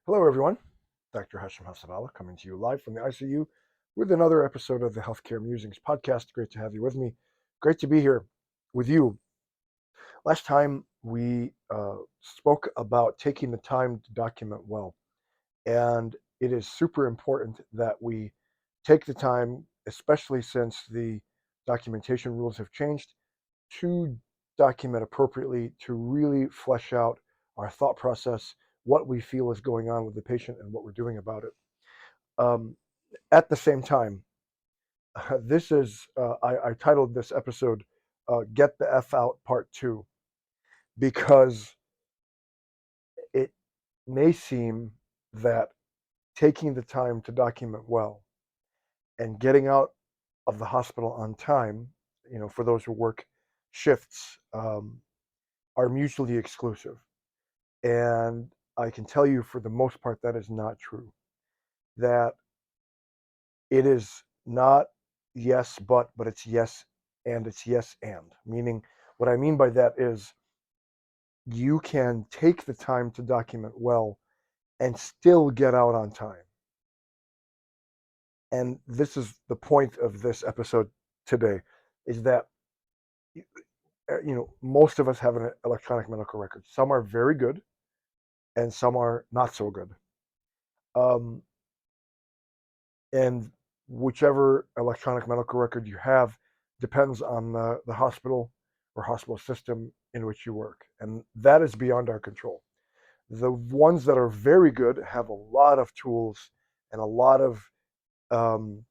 Hello, everyone. Dr. Hashem Hasabala coming to you live from the ICU with another episode of the Healthcare Musings podcast. Great to have you with me. Great to be here with you. Last time we spoke about taking the time to document well, and it is super important that we take the time, especially since the documentation rules have changed, to document appropriately, to really flesh out our thought process, what we feel is going on with the patient, and what we're doing about it. Um, at the same time, I titled this episode Get the F Out Part 2 because it may seem that taking the time to document well and getting out of the hospital on time, for those who work shifts, are mutually exclusive. And I can tell you for the most part that is not true. That it is not yes, but it's yes and it's yes and. Meaning, what I mean by that is you can take the time to document well and still get out on time. And this is the point of this episode today, is that most of us have an electronic medical record. Some are very good, and some are not so good. Um, and whichever electronic medical record you have depends on the hospital or hospital system in which you work. And that is beyond our control. The ones that are very good have a lot of tools and a lot of um,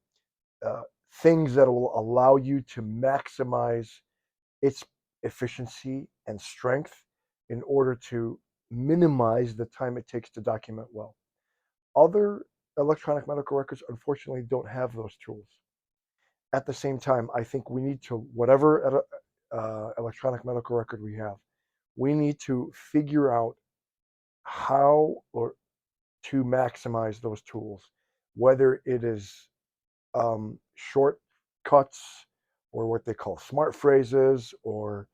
uh, things that will allow you to maximize its efficiency and strength in order to minimize the time it takes to document well. Other electronic medical records, unfortunately, don't have those tools. At the same time, I think we need to, whatever electronic medical record we have, we need to figure out how or to maximize those tools, whether it is shortcuts or what they call smart phrases or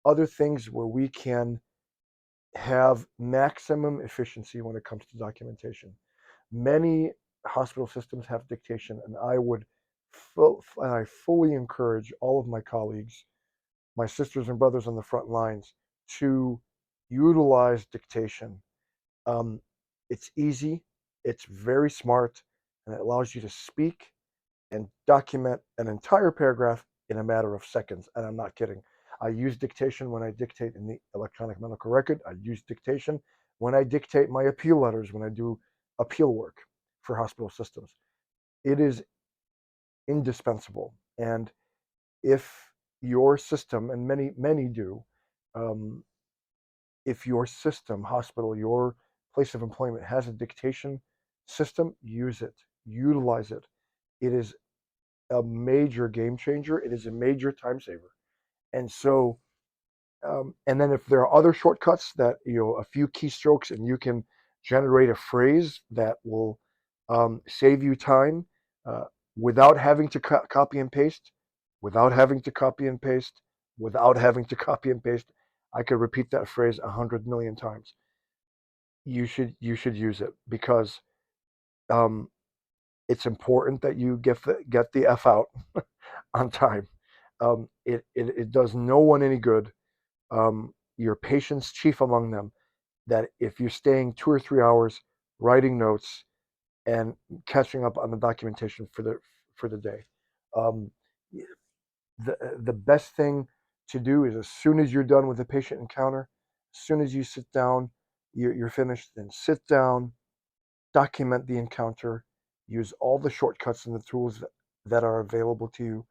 other things where we can have maximum efficiency when it comes to documentation. Many hospital systems have dictation, and I fully encourage all of my colleagues, my sisters and brothers on the front lines, to utilize dictation. Um, it's easy, it's very smart, and it allows you to speak and document an entire paragraph in a matter of seconds. And I'm not kidding. I use dictation when I dictate in the electronic medical record. I use dictation when I dictate my appeal letters, when I do appeal work for hospital systems. It is indispensable. And if your system, and many do, um, if your system, hospital, your place of employment has a dictation system, use it, utilize it. It is a major game changer. It is a major time saver. And so, and then if there are other shortcuts that, a few keystrokes and you can generate a phrase that will save you time uh, without having to copy and paste, without having to copy and paste, without having to copy and paste. I could repeat that phrase 100 million times. You should use it because um, it's important that you get the F out on time. It does no one any good. Your patients chief among them. That if you're staying 2 or 3 hours writing notes and catching up on the documentation for the day, um, the best thing to do is as soon as you're done with the patient encounter, as soon as you sit down, you're finished. Then sit down, document the encounter, use all the shortcuts and the tools that are available to you,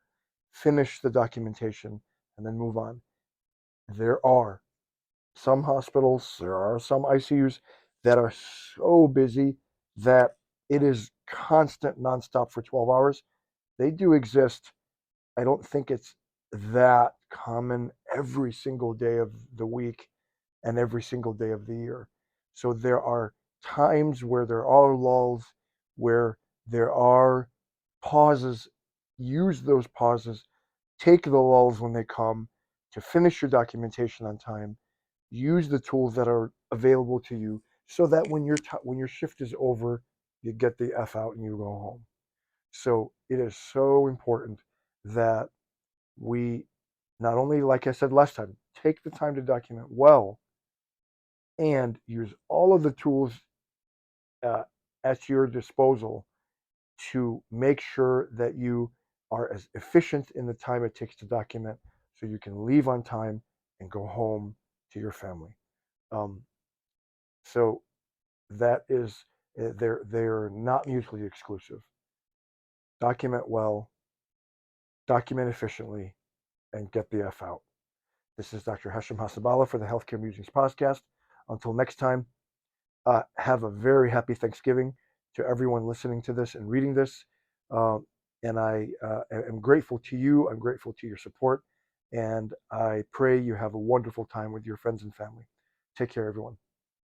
finish the documentation, and then move on. There are some hospitals, there are some ICUs that are so busy that it is constant nonstop for 12 hours. They do exist. I don't think it's that common every single day of the week and every single day of the year. So there are times where there are lulls, where there are pauses. Use those pauses. Take the lulls when they come to finish your documentation on time. Use the tools that are available to you so that when your shift is over, you get the F out and you go home. So it is so important that we not only, like I said last time, take the time to document well and use all of the tools uh, at your disposal to make sure that you are as efficient in the time it takes to document so you can leave on time and go home to your family. Um, so that is, they're not mutually exclusive. Document well, document efficiently, and get the F out. This is Dr. Hashem Hasabala for the Healthcare Musings podcast. Until next time, have a very happy Thanksgiving to everyone listening to this and reading this. And I am grateful to you. I'm grateful to your support. And I pray you have a wonderful time with your friends and family. Take care, everyone.